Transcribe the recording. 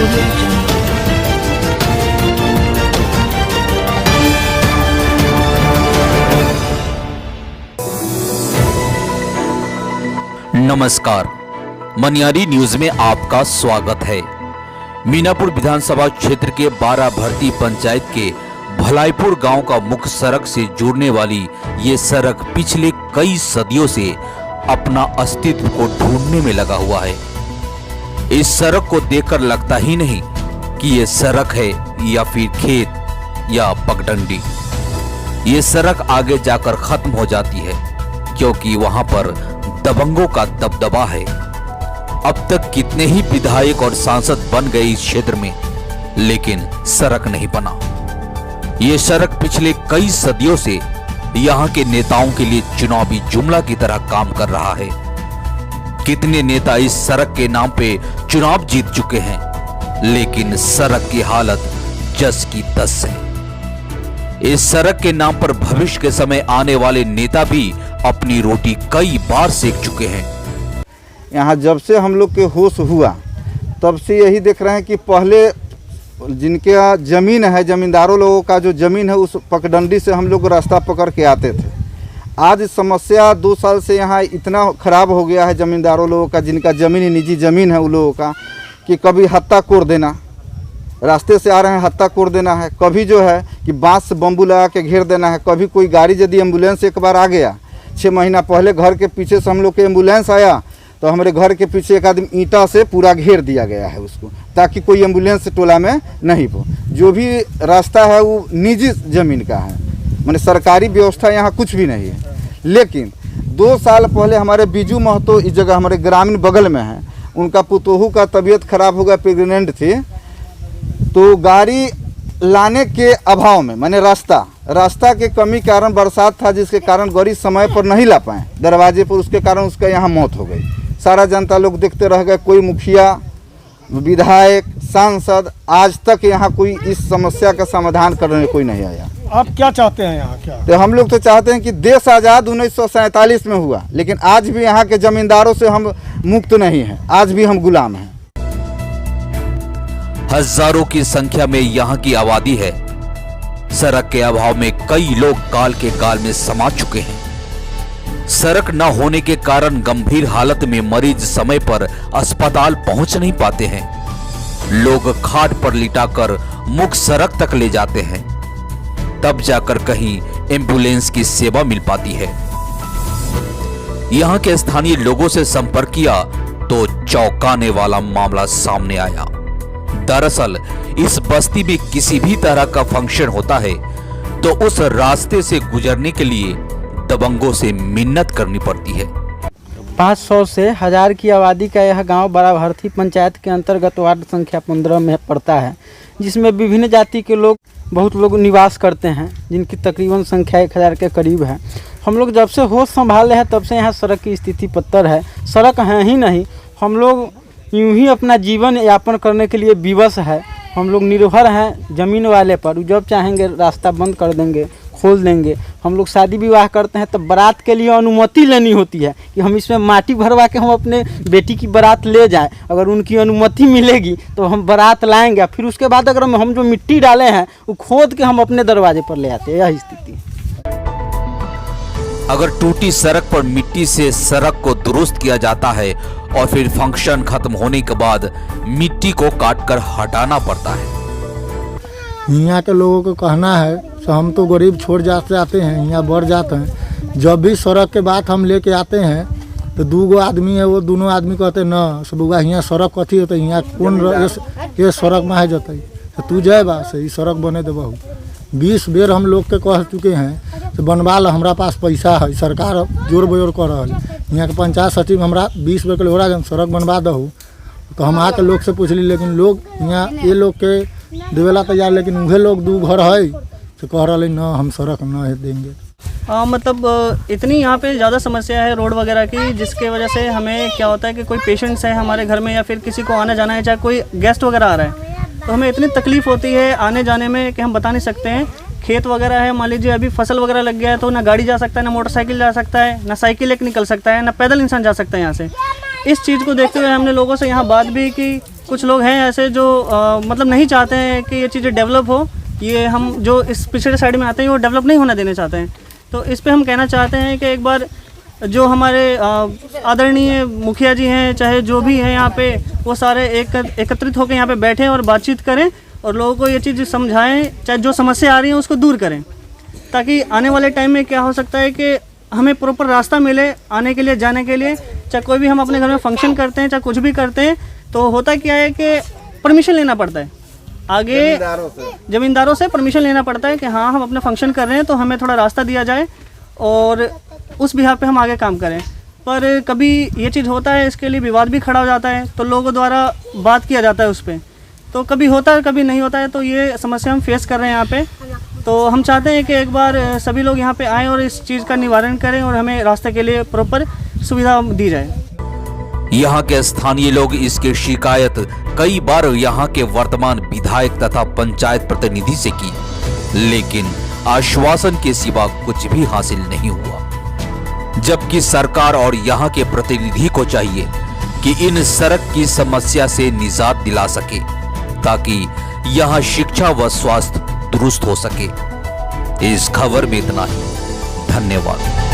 Audio Jungle. नमस्कार, Maniyari news में आपका स्वागत है। मीनापुर विधानसभा क्षेत्र के 12 भर्ती पंचायत के भलाईपुर गांव का मुख्य सड़क से जुड़ने वाली ये सड़क पिछले कई सदियों से अपना अस्तित्व को ढूंढने में लगा हुआ है। इस सड़क को देखकर लगता ही नहीं कि ये सड़क है या फिर खेत या पगडंडी। ये सड़क आगे जाकर खत्म हो जाती है क्योंकि वहां पर दबंगों का दबदबा है। अब तक कितने ही विधायक और सांसद बन गए इस क्षेत्र में, लेकिन सड़क नहीं बना। ये सड़क पिछले कई सदियों से यहाँ के नेताओं के लिए चुनावी जुमला की तरह काम कर रहा है। कितने नेता इस सड़क के नाम पे चुनाव जीत चुके हैं, लेकिन सड़क की हालत जस की तस है। इस सड़क के नाम पर भविष्य के समय आने वाले नेता भी अपनी रोटी कई बार सेक चुके हैं। यहाँ जब से हम लोग के होश हुआ तब से यही देख रहे हैं कि पहले जिनके ज़मीन है, ज़मींदारों लोगों का जो ज़मीन है, उस पगडंडी से हम लोग रास्ता पकड़ के आते थे। आज समस्या 2 साल से यहाँ इतना ख़राब हो गया है ज़मींदारों लोगों का, जिनका ज़मीन निजी ज़मीन है उन लोगों का, कि कभी हत्ता कोड़ देना, रास्ते से आ रहे हैं हत्ता कोड़ देना है, कभी जो है कि बांस से बम्बू लगा के घेर देना है। कभी कोई गाड़ी यदि एम्बुलेंस एक बार आ गया, 6 महीना पहले घर के पीछे से हम लोग के एम्बुलेंस आया तो हमारे घर के पीछे एक आदमी ईंटा से पूरा घेर दिया गया है उसको, ताकि कोई एम्बुलेंस टोला में नहीं हो। जो भी रास्ता है वो निजी ज़मीन का है, माने सरकारी व्यवस्था यहाँ कुछ भी नहीं है। लेकिन 2 साल पहले हमारे बीजू महतो इस जगह हमारे ग्रामीण बगल में है, उनका पुतोहू का तबीयत खराब हो गया, प्रेग्नेंट थी, तो गाड़ी लाने के अभाव में, माने रास्ता के कमी कारण बरसात था, जिसके कारण गाड़ी समय पर नहीं ला पाए दरवाजे पर, उसके कारण उसका यहाँ मौत हो गई। सारा जनता लोग देखते रह गए। कोई मुखिया, विधायक, सांसद आज तक यहाँ कोई इस समस्या का समाधान करने कोई नहीं आया। आप क्या चाहते हैं यहाँ क्या? तो हम लोग तो चाहते हैं कि देश आज़ाद 1947 में हुआ, लेकिन आज भी यहाँ के जमींदारों से हम मुक्त नहीं हैं, आज भी हम गुलाम हैं। हजारों की संख्या में यहाँ की आबादी है। सड़क के अभाव में कई लोग काल के काल में समा चुके हैं। सड़क न होने के कारण गंभीर हालत में मरीज समय पर अस्पताल पहुंच नहीं पाते हैं। लोग खाट पर लिटाकर मुख्य सड़क तक ले जाते हैं, तब जाकर कहीं एम्बुलेंस की सेवा मिल पाती है। यहाँ के स्थानीय लोगों से संपर्क किया तो चौंकाने वाला मामला सामने आया। दरअसल इस बस्ती में किसी भी तरह का फंक्शन होता है तो उस रास्ते से गुजरने के लिए दबंगों से मिन्नत करनी पड़ती है। 500 से 1000 की आबादी का यह गांव बड़ा भर्ती पंचायत के अंतर्गत वार्ड संख्या 15 में पड़ता है, जिसमें विभिन्न जाति के लोग, बहुत लोग निवास करते हैं, जिनकी तकरीबन संख्या 1000 के करीब है। हम लोग जब से होश संभाले हैं तब से यहाँ सड़क की स्थिति पत्थर है। सड़क है ही नहीं, हम लोग यूं ही अपना जीवन यापन करने के लिए विवश है। हम लोग निर्भर हैं ज़मीन वाले पर, जब चाहेंगे रास्ता बंद कर देंगे, खोल देंगे। हम लोग शादी विवाह करते हैं तो बारात के लिए अनुमति लेनी होती है कि हम इसमें माटी भरवा के हम अपने बेटी की बारात ले जाएं। अगर उनकी अनुमति मिलेगी तो हम बारात लाएंगे, फिर उसके बाद अगर हम जो मिट्टी डाले हैं वो खोद के हम अपने दरवाजे पर ले आते हैं। यह स्थिति। अगर टूटी सड़क पर मिट्टी से सड़क को दुरुस्त किया जाता है और फिर फंक्शन खत्म होने के बाद मिट्टी को काटकर हटाना पड़ता है। यहाँ के लोगों को कहना है तो हम तो गरीब छोड़ जाते हैं, यहाँ बढ़ जाते हैं। जब भी सड़क के बात हम लेके आते हैं तो 2 आदमी है, वो दोनों आदमी कहते हैं न सबुआ यहाँ सड़क कथी होता है, यहाँ कौन ये सड़क में जाता है, तो तू जाए बा से सड़क बने दे। बहु 20 बेर हम लोग के कह चुके हैं तो बनवा ला, हमारा पास पैसा है, सरकार जोर बजोर कर रहा है। यहाँ के पंचायत सचिव हमरा 20 बेर के लोड़ा सड़क बनवा दहू, तो हम आके लोग से पूछ ली, लेकिन लोग यहाँ ये लोग के देवेला तैयार, लेकिन उहे लोग 2 घर है तो कह रहा न हम सड़क न देंगे। मतलब इतनी यहाँ पे ज़्यादा समस्या है रोड वगैरह की, जिसके वजह से हमें क्या होता है कि कोई पेशेंट्स है हमारे घर में या फिर किसी को आना जाना है, चाहे कोई गेस्ट वगैरह आ रहा है, तो हमें इतनी तकलीफ़ होती है आने जाने में कि हम बता नहीं सकते हैं। खेत वगैरह है, मान लीजिए अभी फसल वगैरह लग गया है तो ना गाड़ी जा सकता है, ना मोटरसाइकिल जा सकता है, ना साइकिल एक निकल सकता है, ना पैदल इंसान जा सकता है यहाँ से। इस चीज़ को देखते हुए हमने लोगों से यहाँ बात भी की कुछ लोग हैं ऐसे जो मतलब नहीं चाहते हैं कि ये चीज़ें डेवलप हो, ये हम जो इस पिछड़े साइड में आते हैं वो डेवलप नहीं होना देना चाहते हैं। तो इस पे हम कहना चाहते हैं कि एक बार जो हमारे आदरणीय मुखिया जी हैं, चाहे जो भी हैं यहाँ पे, वो सारे एकत्रित होकर यहाँ पे बैठें और बातचीत करें और लोगों को ये चीज़ समझाएं, चाहे जो समस्या आ रही है उसको दूर करें, ताकि आने वाले टाइम में क्या हो सकता है कि हमें प्रॉपर रास्ता मिले आने के लिए, जाने के लिए। चाहे कोई भी हम अपने घर में फंक्शन करते हैं, चाहे कुछ भी करते हैं, तो होता क्या है कि परमिशन लेना पड़ता है आगे ज़मींदारों से परमिशन लेना पड़ता है कि हाँ हम अपना फंक्शन कर रहे हैं तो हमें थोड़ा रास्ता दिया जाए और उस बिहार पे हम आगे काम करें। पर कभी ये चीज़ होता है, इसके लिए विवाद भी खड़ा हो जाता है, तो लोगों द्वारा बात किया जाता है उस पर, तो कभी होता है कभी नहीं होता है। तो ये समस्या हम फेस कर रहे हैं यहाँ पे। तो हम चाहते हैं कि एक बार सभी लोग यहाँ पे आएँ और इस चीज़ का निवारण करें और हमें रास्ते के लिए प्रॉपर सुविधा दी जाए। यहाँ के स्थानीय लोग इसकी शिकायत कई बार यहाँ के वर्तमान विधायक तथा पंचायत प्रतिनिधि से की, लेकिन आश्वासन के सिवा कुछ भी हासिल नहीं हुआ। जबकि सरकार और यहाँ के प्रतिनिधि को चाहिए कि इन सड़क की समस्या से निजात दिला सके, ताकि यहाँ शिक्षा व स्वास्थ्य दुरुस्त हो सके। इस खबर में इतना ही। धन्यवाद।